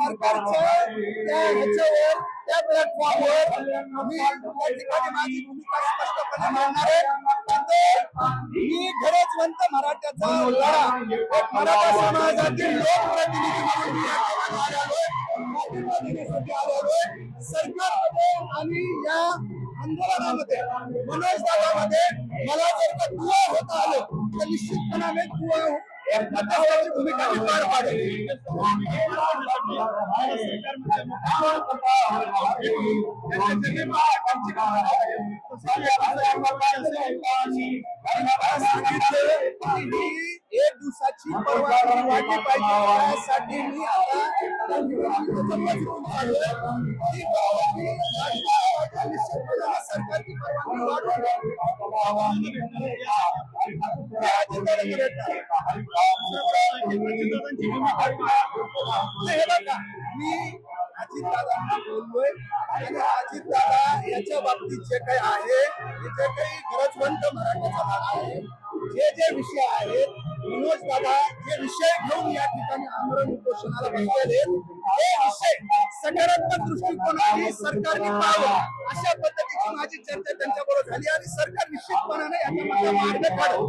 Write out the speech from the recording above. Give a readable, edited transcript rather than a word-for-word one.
सरकारच्या त्या ह्याच्यावर त्या प्लॅटफॉर्मवर मी त्या ठिकाणी माझी भूमिका स्पष्टपणे मांडणार आहे. मी गरजवंत मराठ्याचा लढा एक मराठा समाजातील लोकप्रतिनिधी म्हणून मी या ठिकाणी पाठिंबा देण्यासाठी आलेलो सरकारमध्ये आणि या आंदोलनामध्ये मनोज दादामध्ये मला जर का दुवा होता आलो तर निश्चितपणाने दुवा मध्यस्थाची भूमिका मी पार पाडेल. एक दिवसाची परवानगी वाटली पाहिजे त्यासाठी मी आता सरकारची परवानगी मी अजितदादांना बोललोय आणि अजितदादा याच्या बाबतीत जे काही आहे जे काही गरजवंत मराठ्याचा लढा आहे जे विषय आहेत मनोज दादा जे विषय घेऊन या ठिकाणी आंदोलन उपोषणाला बसलेले हे विषय सकारात्मक दृष्टिकोनाने सरकारने पाहावं अशा पद्धतीची माझी चर्चा त्यांच्याबरोबर झाली आणि सरकार निश्चितपणाने याच्यामध्ये मार्ग काढेल.